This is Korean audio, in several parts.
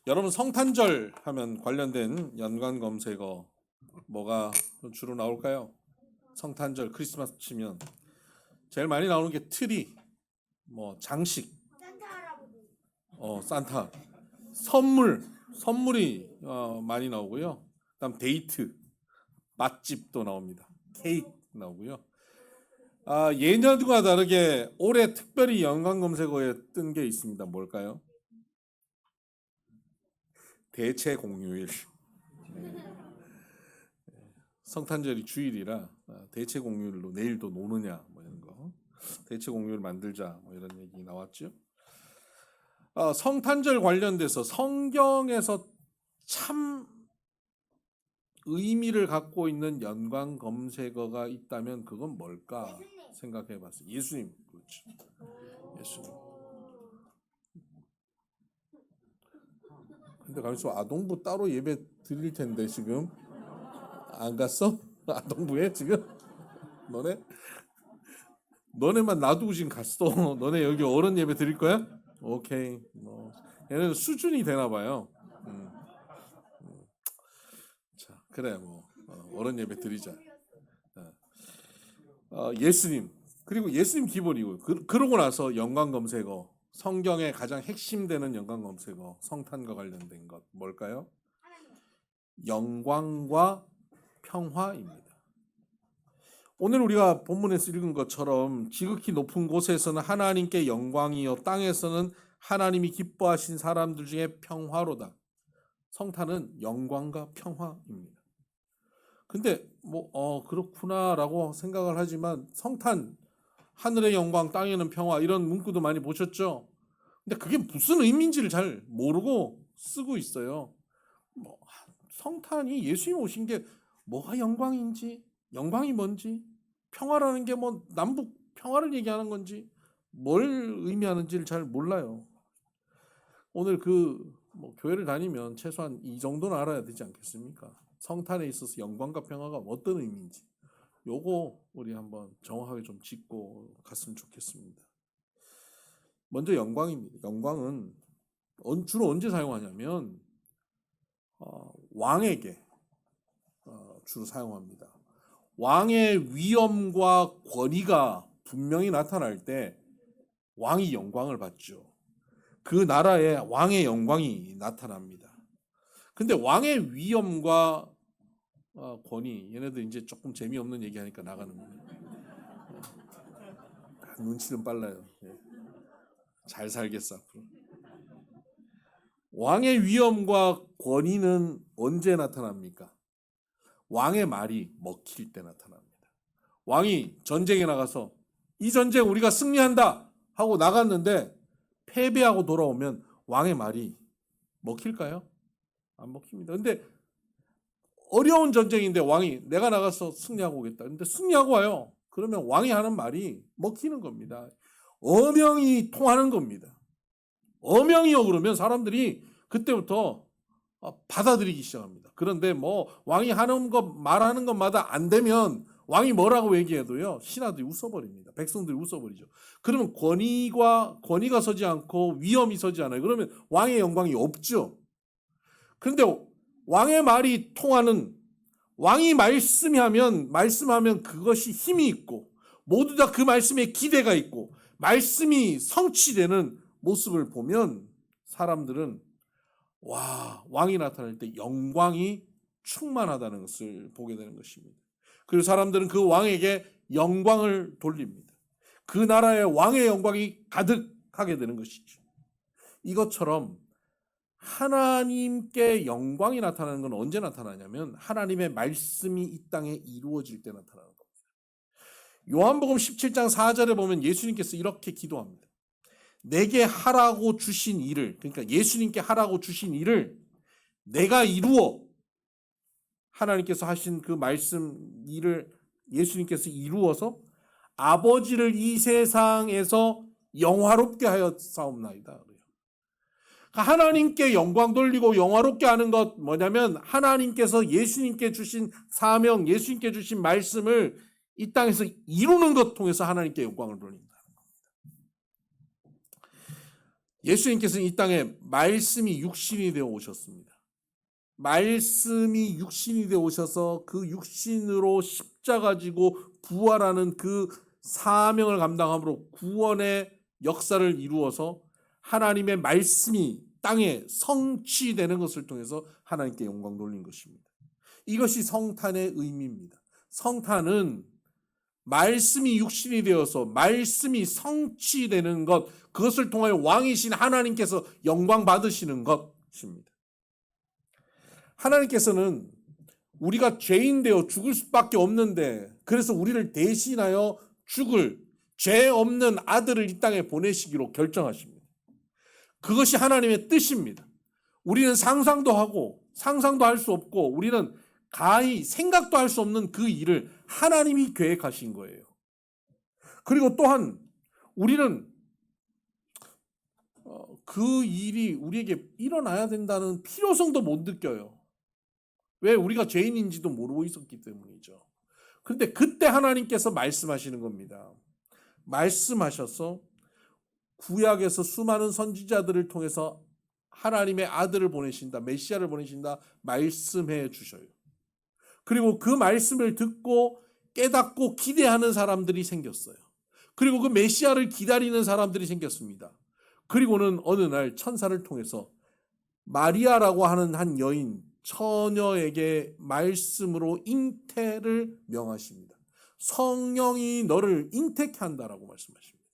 여러분 성탄절 하면 관련된 연관 검색어 뭐가 주로 나올까요? 성탄절 크리스마스 치면 제일 많이 나오는 게 트리, 뭐 장식, 산타 할아버지. 산타, 선물이 많이 나오고요. 그다음 데이트, 맛집도 나옵니다. 케이크 나오고요. 예년과 다르게 올해 특별히 연관 검색어에 뜬 게 있습니다. 뭘까요? 대체 공휴일. 성탄절이 주일이라 대체 공휴일로 내일도 노느냐 뭐 이런 거. 대체 공휴일 만들자 뭐 이런 얘기 나왔죠. 성탄절 관련돼서 성경에서 참 의미를 갖고 있는 연관 검색어가 있다면 그건 뭘까 생각해 봤어요. 예수님. 그렇죠. 예수님. 근데 가만있어, 아동부 따로 예배 드릴 텐데 지금 안 갔어? 아동부에 지금? 너네만 놔두고 지금 갔어. 너네 여기 어른 예배 드릴 거야? 오케이. 얘네는 수준이 되나 봐요. 자, 그래 뭐 어른 예배 드리자. 예수님, 그리고 예수님 기본이고 그러고 나서 연관 검색어, 성경의 가장 핵심되는 연관 검색어, 성탄과 관련된 것 뭘까요? 영광과 평화입니다. 오늘 우리가 본문에서 읽은 것처럼 지극히 높은 곳에서는 하나님께 영광이요 땅에서는 하나님이 기뻐하신 사람들 중에 평화로다. 성탄은 영광과 평화입니다. 근데 그렇구나라고 생각을 하지만 성탄, 하늘의 영광, 땅에는 평화 이런 문구도 많이 보셨죠? 근데 그게 무슨 의미인지를 잘 모르고 쓰고 있어요. 성탄이 예수님 오신 게 뭐가 영광인지, 영광이 뭔지, 평화라는 게 뭐 남북 평화를 얘기하는 건지, 뭘 의미하는지를 잘 몰라요. 오늘 교회를 다니면 최소한 이 정도는 알아야 되지 않겠습니까? 성탄에 있어서 영광과 평화가 어떤 의미인지 요거 우리 한번 정확하게 좀 짚고 갔으면 좋겠습니다. 먼저 영광입니다. 영광은 주로 언제 사용하냐면 왕에게 주로 사용합니다. 왕의 위엄과 권위가 분명히 나타날 때 왕이 영광을 받죠. 그 나라에 왕의 영광이 나타납니다. 근데 왕의 위엄과 권위, 얘네들 이제 조금 재미없는 얘기하니까 나가는 거예요. 눈치는 빨라요. 잘 살겠어 앞으로. 왕의 위엄과 권위는 언제 나타납니까? 왕의 말이 먹힐 때 나타납니다. 왕이 전쟁에 나가서 이 전쟁 우리가 승리한다 하고 나갔는데 패배하고 돌아오면 왕의 말이 먹힐까요? 안 먹힙니다. 근데 어려운 전쟁인데 왕이 내가 나가서 승리하고 오겠다. 근데 승리하고 와요. 그러면 왕이 하는 말이 먹히는 겁니다. 어명이 통하는 겁니다. 어명이요 그러면 사람들이 그때부터 받아들이기 시작합니다. 그런데 왕이 하는 것 말하는 것마다 안 되면 왕이 뭐라고 얘기해도요 신하들이 웃어버립니다. 백성들이 웃어버리죠. 그러면 권위가 서지 않고 위엄이 서지 않아요. 그러면 왕의 영광이 없죠. 그런데 왕의 말이 통하는, 왕이 말씀하면 그것이 힘이 있고 모두 다 그 말씀에 기대가 있고 말씀이 성취되는 모습을 보면 사람들은 왕이 나타날 때 영광이 충만하다는 것을 보게 되는 것입니다. 그리고 사람들은 그 왕에게 영광을 돌립니다. 그 나라의 왕의 영광이 가득하게 되는 것이죠. 이것처럼 하나님께 영광이 나타나는 건 언제 나타나냐면 하나님의 말씀이 이 땅에 이루어질 때 나타나는 겁니다. 요한복음 17장 4절에 보면 예수님께서 이렇게 기도합니다. 내게 하라고 주신 일을, 그러니까 예수님께 하라고 주신 일을 내가 이루어, 하나님께서 하신 그 말씀 일을 예수님께서 이루어서 아버지를 이 세상에서 영화롭게 하여 싸움나이다. 하나님께 영광 돌리고 영화롭게 하는 것 뭐냐면 하나님께서 예수님께 주신 사명, 예수님께 주신 말씀을 이 땅에서 이루는 것 통해서 하나님께 영광을 돌린다는 겁니다. 예수님께서는 이 땅에 말씀이 육신이 되어 오셨습니다. 말씀이 육신이 되어 오셔서 그 육신으로 십자가 지고 부활하는 그 사명을 감당함으로 구원의 역사를 이루어서 하나님의 말씀이 땅에 성취되는 것을 통해서 하나님께 영광 돌린 것입니다. 이것이 성탄의 의미입니다. 성탄은 말씀이 육신이 되어서 말씀이 성취되는 것, 그것을 통하여 왕이신 하나님께서 영광 받으시는 것입니다. 하나님께서는 우리가 죄인 되어 죽을 수밖에 없는데, 그래서 우리를 대신하여 죽을 죄 없는 아들을 이 땅에 보내시기로 결정하십니다. 그것이 하나님의 뜻입니다. 우리는 상상도 할 수 없고 우리는 가히 생각도 할 수 없는 그 일을 하나님이 계획하신 거예요. 그리고 또한 우리는 그 일이 우리에게 일어나야 된다는 필요성도 못 느껴요. 왜? 우리가 죄인인지도 모르고 있었기 때문이죠. 그런데 그때 하나님께서 말씀하시는 겁니다. 말씀하셔서 구약에서 수많은 선지자들을 통해서 하나님의 아들을 보내신다, 메시아를 보내신다 말씀해 주셔요. 그리고 그 말씀을 듣고 깨닫고 기대하는 사람들이 생겼어요. 그리고 그 메시아를 기다리는 사람들이 생겼습니다. 그리고는 어느 날 천사를 통해서 마리아라고 하는 한 여인, 처녀에게 말씀으로 잉태를 명하십니다. 성령이 너를 잉태케 한다라고 말씀하십니다.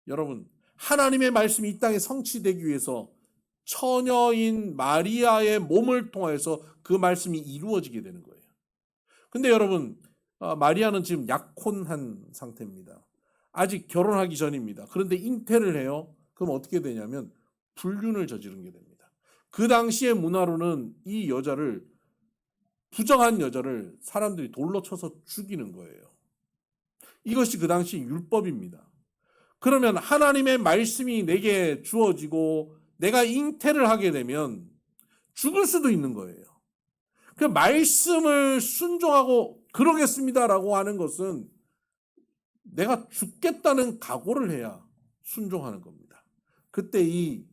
여러분, 하나님의 말씀이 이 땅에 성취되기 위해서 처녀인 마리아의 몸을 통해서 그 말씀이 이루어지게 되는 거예요. 근데 여러분, 마리아는 지금 약혼한 상태입니다. 아직 결혼하기 전입니다. 그런데 잉태를 해요. 그럼 어떻게 되냐면 불륜을 저지른 게 됩니다. 그 당시의 문화로는 이 여자를, 부정한 여자를 사람들이 돌로 쳐서 죽이는 거예요. 이것이 그 당시 율법입니다. 그러면 하나님의 말씀이 내게 주어지고 내가 잉태를 하게 되면 죽을 수도 있는 거예요. 그 말씀을 순종하고 그러겠습니다라고 하는 것은 내가 죽겠다는 각오를 해야 순종하는 겁니다. 그때 이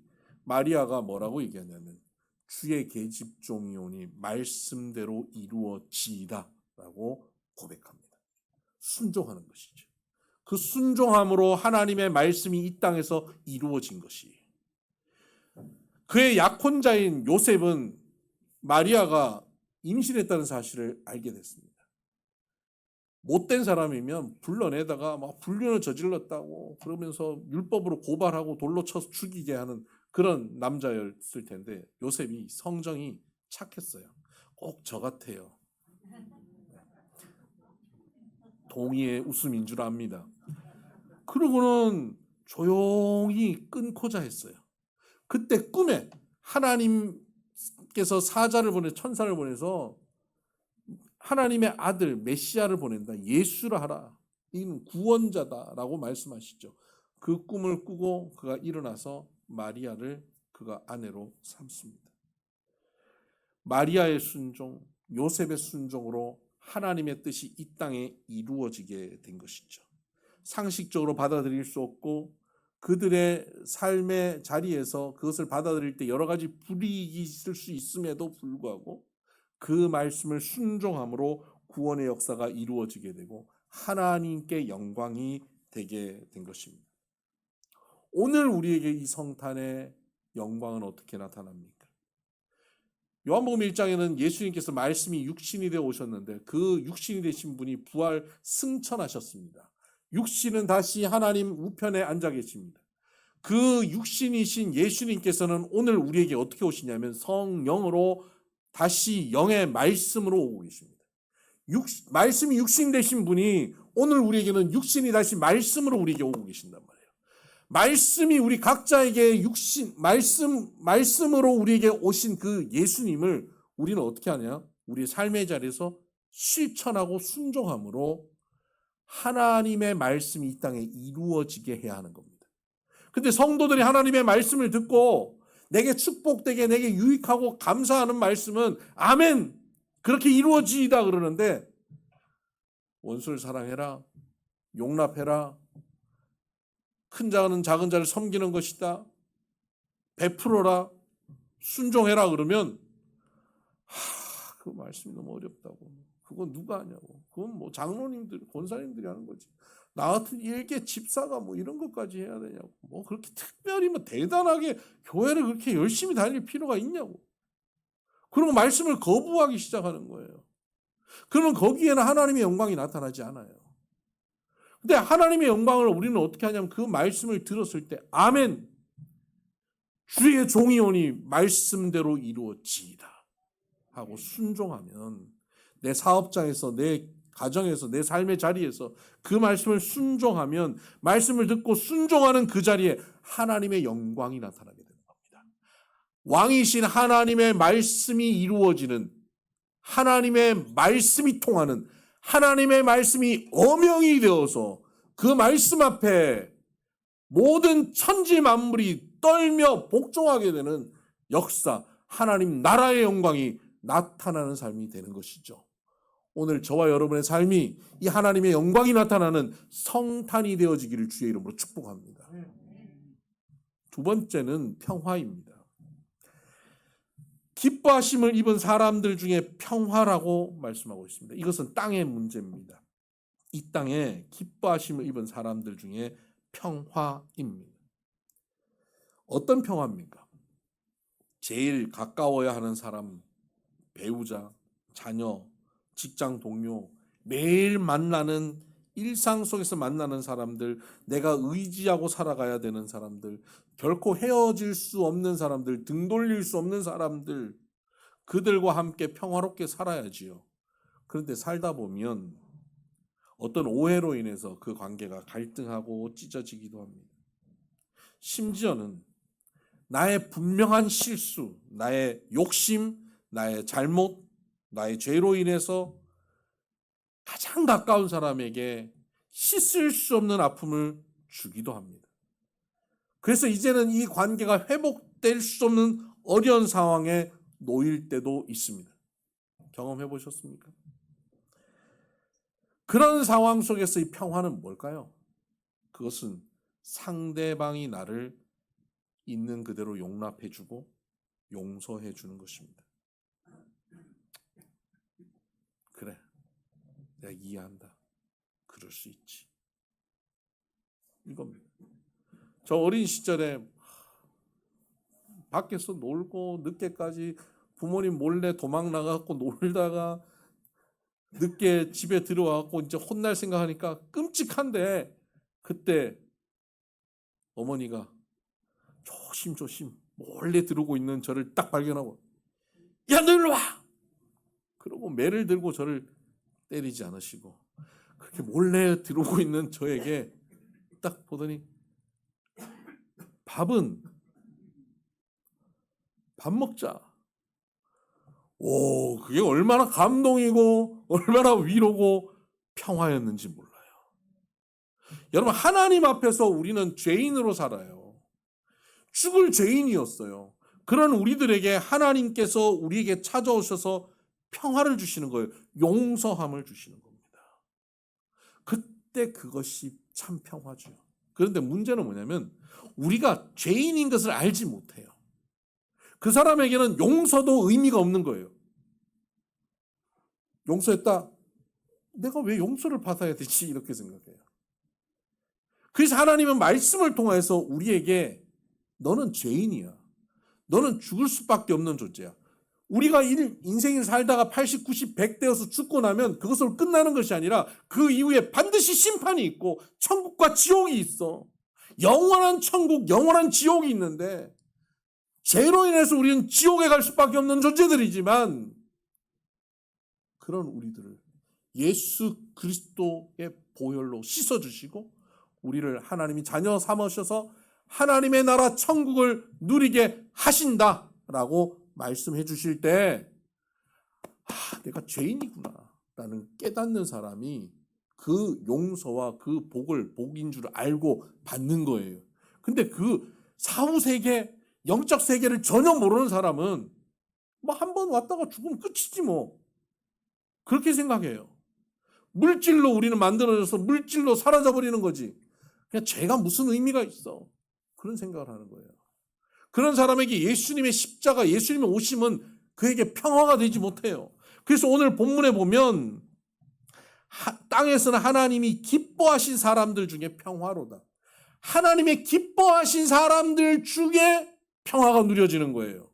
마리아가 뭐라고 얘기하냐면 주의 계집종이오니 말씀대로 이루어지이다 라고 고백합니다. 순종하는 것이죠. 그 순종함으로 하나님의 말씀이 이 땅에서 이루어진 것이에요. 그의 약혼자인 요셉은 마리아가 임신했다는 사실을 알게 됐습니다. 못된 사람이면 불러내다가 막 불륜을 저질렀다고 그러면서 율법으로 고발하고 돌로 쳐서 죽이게 하는 그런 남자였을 텐데 요셉이 성정이 착했어요. 꼭 저 같아요. 동의의 웃음인 줄 압니다. 그러고는 조용히 끊고자 했어요. 그때 꿈에 하나님께서 사자를 천사를 보내서 하나님의 아들 메시아를 보낸다. 예수를 하라. 이는 구원자다라고 말씀하시죠. 그 꿈을 꾸고 그가 일어나서 마리아를 그가 아내로 삼습니다. 마리아의 순종, 요셉의 순종으로 하나님의 뜻이 이 땅에 이루어지게 된 것이죠. 상식적으로 받아들일 수 없고 그들의 삶의 자리에서 그것을 받아들일 때 여러 가지 불이익이 있을 수 있음에도 불구하고 그 말씀을 순종함으로 구원의 역사가 이루어지게 되고 하나님께 영광이 되게 된 것입니다. 오늘 우리에게 이 성탄의 영광은 어떻게 나타납니까? 요한복음 1장에는 예수님께서 말씀이 육신이 되어 오셨는데 그 육신이 되신 분이 부활 승천하셨습니다. 육신은 다시 하나님 우편에 앉아 계십니다. 그 육신이신 예수님께서는 오늘 우리에게 어떻게 오시냐면 성령으로 다시 영의 말씀으로 오고 계십니다. 말씀이 육신 되신 분이 오늘 우리에게는 육신이 다시 말씀으로 우리에게 오고 계신단 말이에요. 말씀이 우리 각자에게 말씀으로 우리에게 오신 그 예수님을 우리는 어떻게 하냐? 우리의 삶의 자리에서 실천하고 순종함으로 하나님의 말씀이 이 땅에 이루어지게 해야 하는 겁니다. 근데 성도들이 하나님의 말씀을 듣고 내게 축복되게 내게 유익하고 감사하는 말씀은 아멘 그렇게 이루어지이다 그러는데 원수를 사랑해라, 용납해라, 큰 자는 작은 자를 섬기는 것이다, 베풀어라, 순종해라 그러면 그 말씀이 너무 어렵다고. 그건 누가 하냐고. 그건 뭐 장로님들, 권사님들이 하는 거지. 나 같은 일개 집사가 뭐 이런 것까지 해야 되냐고. 뭐 그렇게 특별히 뭐 대단하게 교회를 그렇게 열심히 다닐 필요가 있냐고. 그리고 말씀을 거부하기 시작하는 거예요. 그러면 거기에는 하나님의 영광이 나타나지 않아요. 근데 하나님의 영광을 우리는 어떻게 하냐면 그 말씀을 들었을 때 아멘, 주의 종이 오니 말씀대로 이루어지이다 하고 순종하면 내 사업장에서, 내 가정에서, 내 삶의 자리에서 그 말씀을 순종하면, 말씀을 듣고 순종하는 그 자리에 하나님의 영광이 나타나게 되는 겁니다. 왕이신 하나님의 말씀이 이루어지는, 하나님의 말씀이 통하는, 하나님의 말씀이 어명이 되어서 그 말씀 앞에 모든 천지 만물이 떨며 복종하게 되는 역사, 하나님 나라의 영광이 나타나는 삶이 되는 것이죠. 오늘 저와 여러분의 삶이 이 하나님의 영광이 나타나는 성탄이 되어지기를 주의 이름으로 축복합니다. 두 번째는 평화입니다. 기뻐하심을 입은 사람들 중에 평화라고 말씀하고 있습니다. 이것은 땅의 문제입니다. 이 땅에 기뻐하심을 입은 사람들 중에 평화입니다. 어떤 평화입니까? 제일 가까워야 하는 사람, 배우자, 자녀, 직장 동료, 매일 만나는 일상 속에서 만나는 사람들, 내가 의지하고 살아가야 되는 사람들, 결코 헤어질 수 없는 사람들, 등 돌릴 수 없는 사람들, 그들과 함께 평화롭게 살아야지요. 그런데 살다 보면 어떤 오해로 인해서 그 관계가 갈등하고 찢어지기도 합니다. 심지어는 나의 분명한 실수, 나의 욕심, 나의 잘못, 나의 죄로 인해서 가장 가까운 사람에게 씻을 수 없는 아픔을 주기도 합니다. 그래서 이제는 이 관계가 회복될 수 없는 어려운 상황에 놓일 때도 있습니다. 경험해 보셨습니까? 그런 상황 속에서 이 평화는 뭘까요? 그것은 상대방이 나를 있는 그대로 용납해주고 용서해주는 것입니다. 그래, 내가 이해한다. 그럴 수 있지. 이겁니다. 저 어린 시절에 밖에서 놀고 늦게까지 부모님 몰래 도망 나가고 놀다가 늦게 집에 들어와갖고 이제 혼날 생각하니까 끔찍한데, 그때 어머니가 조심조심 몰래 들어오고 있는 저를 딱 발견하고, 야, 너 일로 와! 그러고 매를 들고 저를 때리지 않으시고, 그렇게 몰래 들어오고 있는 저에게 딱 보더니, 밥 먹자. 오, 그게 얼마나 감동이고 얼마나 위로고 평화였는지 몰라요. 여러분, 하나님 앞에서 우리는 죄인으로 살아요. 죽을 죄인이었어요. 그런 우리들에게 하나님께서 우리에게 찾아오셔서 평화를 주시는 거예요. 용서함을 주시는 겁니다. 그때 그것이 참 평화죠. 그런데 문제는 뭐냐면 우리가 죄인인 것을 알지 못해요. 그 사람에게는 용서도 의미가 없는 거예요. 용서했다. 내가 왜 용서를 받아야 되지? 이렇게 생각해요. 그래서 하나님은 말씀을 통해서 우리에게 너는 죄인이야. 너는 죽을 수밖에 없는 존재야. 우리가 인생을 살다가 80, 90, 100 되어서 죽고 나면 그것으로 끝나는 것이 아니라 그 이후에 반드시 심판이 있고 천국과 지옥이 있어. 영원한 천국, 영원한 지옥이 있는데 죄로 인해서 우리는 지옥에 갈 수밖에 없는 존재들이지만 그런 우리들을 예수 그리스도의 보혈로 씻어주시고 우리를 하나님이 자녀 삼으셔서 하나님의 나라 천국을 누리게 하신다라고 말씀해 주실 때 내가 죄인이구나 라는 깨닫는 사람이 그 용서와 그 복인 줄 알고 받는 거예요. 근데 그 사후세계, 영적 세계를 전혀 모르는 사람은 뭐 한 번 왔다가 죽으면 끝이지 뭐. 그렇게 생각해요. 물질로 우리는 만들어져서 물질로 사라져버리는 거지. 그냥 죄가 무슨 의미가 있어. 그런 생각을 하는 거예요. 그런 사람에게 예수님의 십자가, 예수님의 오심은 그에게 평화가 되지 못해요. 그래서 오늘 본문에 보면 땅에서는 하나님이 기뻐하신 사람들 중에 평화로다. 하나님의 기뻐하신 사람들 중에 평화가 누려지는 거예요.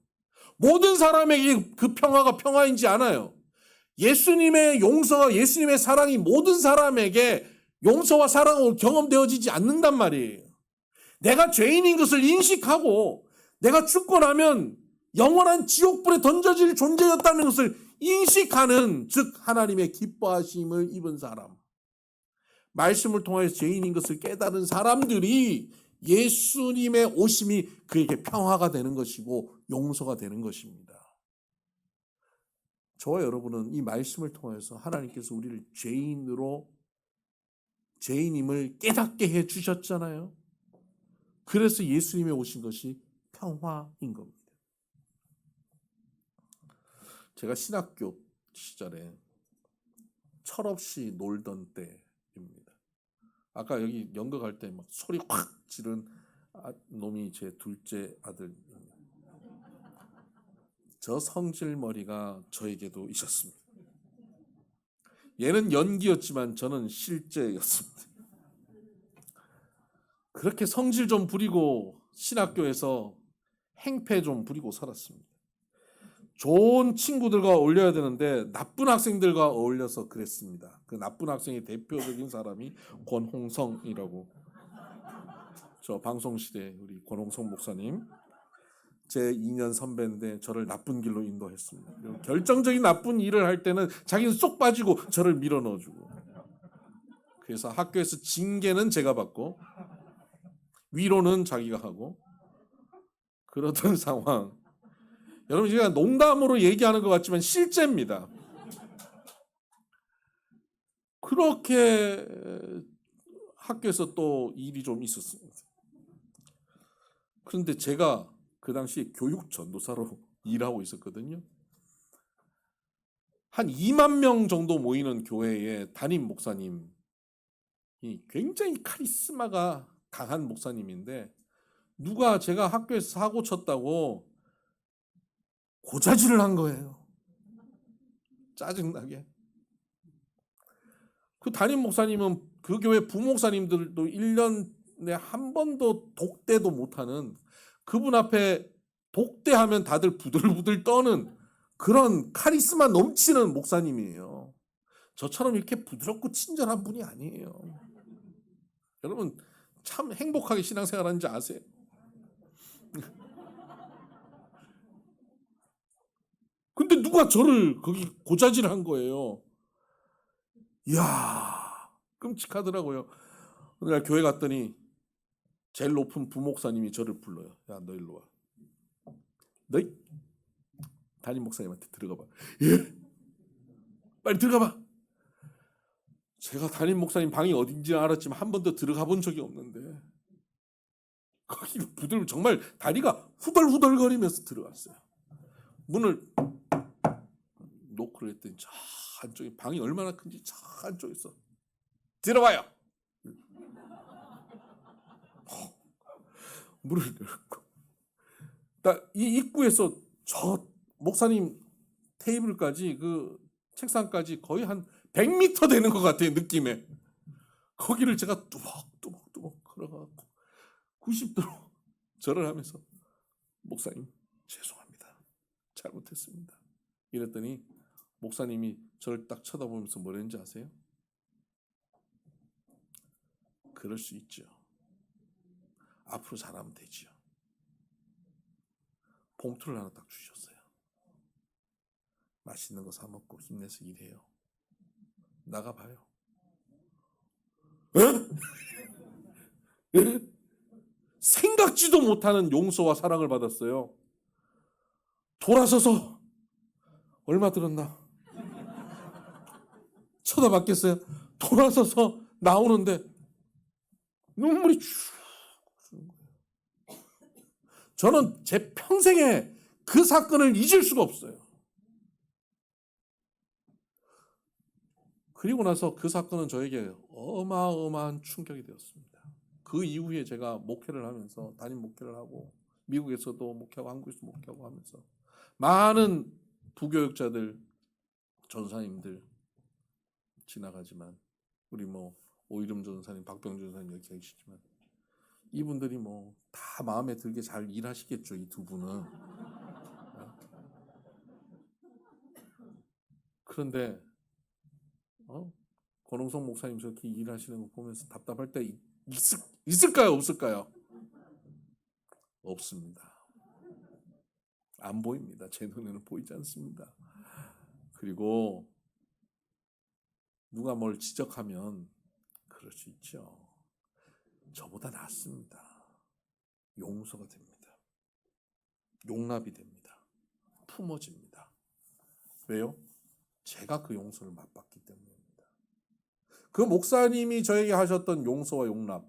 모든 사람에게 그 평화가 평화인지 않아요. 예수님의 용서와 예수님의 사랑이 모든 사람에게 용서와 사랑으로 경험되어지지 않는단 말이에요. 내가 죄인인 것을 인식하고 내가 죽고 나면 영원한 지옥불에 던져질 존재였다는 것을 인식하는, 즉 하나님의 기뻐하심을 입은 사람, 말씀을 통하여 죄인인 것을 깨달은 사람들이 예수님의 오심이 그에게 평화가 되는 것이고 용서가 되는 것입니다. 저와 여러분은 이 말씀을 통해서 하나님께서 우리를 죄인임을 깨닫게 해주셨잖아요. 그래서 예수님이 오신 것이 평화인 겁니다. 제가 신학교 시절에 철없이 놀던 때입니다. 아까 여기 연극할 때 막 소리 확 지른 놈이 제 둘째 아들입니다. 저 성질머리가 저에게도 있었습니다. 얘는 연기였지만 저는 실제였습니다. 그렇게 성질 좀 부리고 신학교에서 행패 좀 부리고 살았습니다. 좋은 친구들과 어울려야 되는데 나쁜 학생들과 어울려서 그랬습니다. 그 나쁜 학생의 대표적인 사람이 권홍성이라고, 저 방송시대 우리 권홍성 목사님, 제 2년 선배인데 저를 나쁜 길로 인도했습니다. 결정적인 나쁜 일을 할 때는 자기는 쏙 빠지고 저를 밀어 넣어주고, 그래서 학교에서 징계는 제가 받고 위로는 자기가 하고 그러던 상황. 여러분, 제가 농담으로 얘기하는 것 같지만 실제입니다. 그렇게 학교에서 또 일이 좀 있었습니다. 그런데 제가 그 당시에 교육 전도사로 일하고 있었거든요. 한 2만 명 정도 모이는 교회의 담임 목사님이 굉장히 카리스마가 강한 목사님인데, 누가 제가 학교에서 사고 쳤다고 고자질을 한 거예요. 짜증나게. 그 담임 목사님은 그 교회 부목사님들도 1년에 한 번도 독대도 못하는, 그분 앞에 독대하면 다들 부들부들 떠는 그런 카리스마 넘치는 목사님이에요. 저처럼 이렇게 부드럽고 친절한 분이 아니에요. 여러분, 참 행복하게 신앙생활 하는지 아세요? 근데 누가 저를 거기 고자질한 거예요. 이야, 끔찍하더라고요. 어느 날 교회 갔더니 제일 높은 부목사님이 저를 불러요. 야, 너 일로 와. 너희 담임 목사님한테 들어가 봐. 예? 빨리 들어가 봐. 제가 담임 목사님 방이 어딘지 알았지만 한 번도 들어가 본 적이 없는데 거기 정말 다리가 후덜후덜거리면서 들어갔어요. 문을 노크를 했더니 저 한쪽에, 방이 얼마나 큰지 저 한쪽에 있어. 들어와요. 문을 열고 이 입구에서 저 목사님 테이블까지, 그 책상까지 거의 한 100m 되는 것 같아요, 느낌에. 거기를 제가 뚜벅뚜벅 걸어가고 90도로 절을 하면서, 목사님 죄송합니다, 잘못했습니다, 이랬더니 목사님이 저를 딱 쳐다보면서 뭐랬는지 아세요? 그럴 수 있죠. 앞으로 잘하면 되지요. 봉투를 하나 딱 주셨어요. 맛있는 거 사 먹고 힘내서 일해요. 나가봐요. 에? 생각지도 못하는 용서와 사랑을 받았어요. 돌아서서 얼마 들었나? 쳐다봤겠어요? 돌아서서 나오는데 눈물이 쭉. 저는 제 평생에 그 사건을 잊을 수가 없어요. 그리고 나서 그 사건은 저에게 어마어마한 충격이 되었습니다. 그 이후에 제가 목회를 하면서, 담임 목회를 하고 미국에서도 목회하고 한국에서 목회하고 하면서 많은 부교육자들, 전사님들 지나가지만 우리 오이름 전사님, 박병준 전사님 여기 계시지만 이분들이 다 마음에 들게 잘 일하시겠죠. 이 두 분은. 그런데 권홍성 목사님 저렇게 일하시는 거 보면서 답답할 때 있을까요? 없을까요? 없습니다. 안 보입니다. 제 눈에는 보이지 않습니다. 그리고 누가 뭘 지적하면 그럴 수 있죠. 저보다 낫습니다. 용서가 됩니다. 용납이 됩니다. 품어집니다. 왜요? 제가 그 용서를 맛봤기 때문입니다. 그 목사님이 저에게 하셨던 용서와 용납,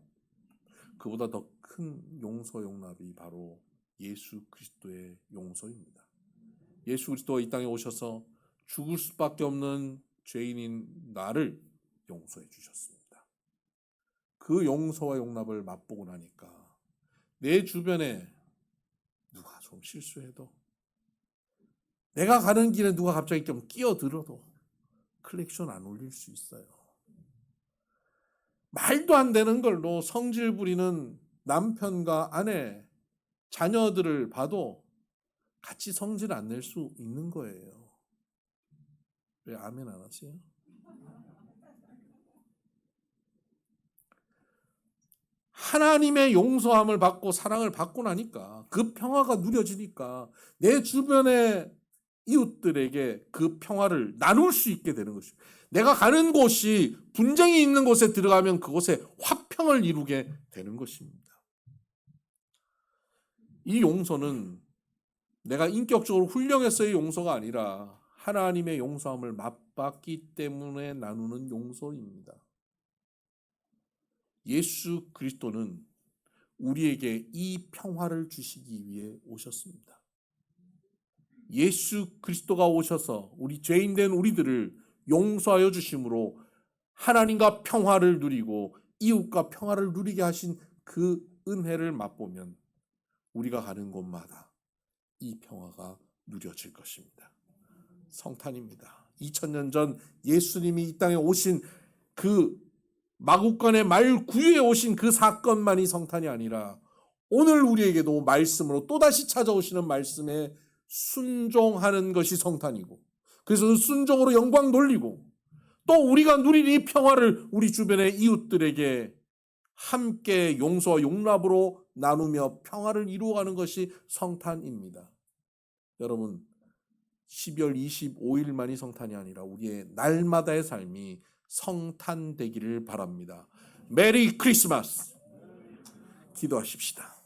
그보다 더 큰 용서 용납이 바로 예수 그리스도의 용서입니다. 예수 그리스도가 이 땅에 오셔서 죽을 수밖에 없는 죄인인 나를 용서해 주셨습니다. 그 용서와 용납을 맛보고 나니까 내 주변에 누가 좀 실수해도, 내가 가는 길에 누가 갑자기 좀 끼어들어도 클렉션 안 울릴 수 있어요. 말도 안 되는 걸로 성질 부리는 남편과 아내, 자녀들을 봐도 같이 성질 안 낼 수 있는 거예요. 왜 아멘 안 하세요? 하나님의 용서함을 받고 사랑을 받고 나니까, 그 평화가 누려지니까 내 주변의 이웃들에게 그 평화를 나눌 수 있게 되는 것이죠. 내가 가는 곳이 분쟁이 있는 곳에 들어가면 그곳에 화평을 이루게 되는 것입니다. 이 용서는 내가 인격적으로 훌륭해서의 용서가 아니라 하나님의 용서함을 맛봤기 때문에 나누는 용서입니다. 예수 그리스도는 우리에게 이 평화를 주시기 위해 오셨습니다. 예수 그리스도가 오셔서 우리 죄인된 우리들을 용서하여 주심으로 하나님과 평화를 누리고 이웃과 평화를 누리게 하신 그 은혜를 맛보면 우리가 가는 곳마다 이 평화가 누려질 것입니다. 성탄입니다. 2000년 전 예수님이 이 땅에 오신 그 마구간의 말 구유에 오신 그 사건만이 성탄이 아니라 오늘 우리에게도 말씀으로 또다시 찾아오시는 말씀에 순종하는 것이 성탄이고, 그래서 그 순종으로 영광 돌리고 또 우리가 누릴 이 평화를 우리 주변의 이웃들에게 함께 용서와 용납으로 나누며 평화를 이루어가는 것이 성탄입니다. 여러분, 12월 25일만이 성탄이 아니라 우리의 날마다의 삶이 성탄 되기를 바랍니다. 메리 크리스마스. 기도하십시다.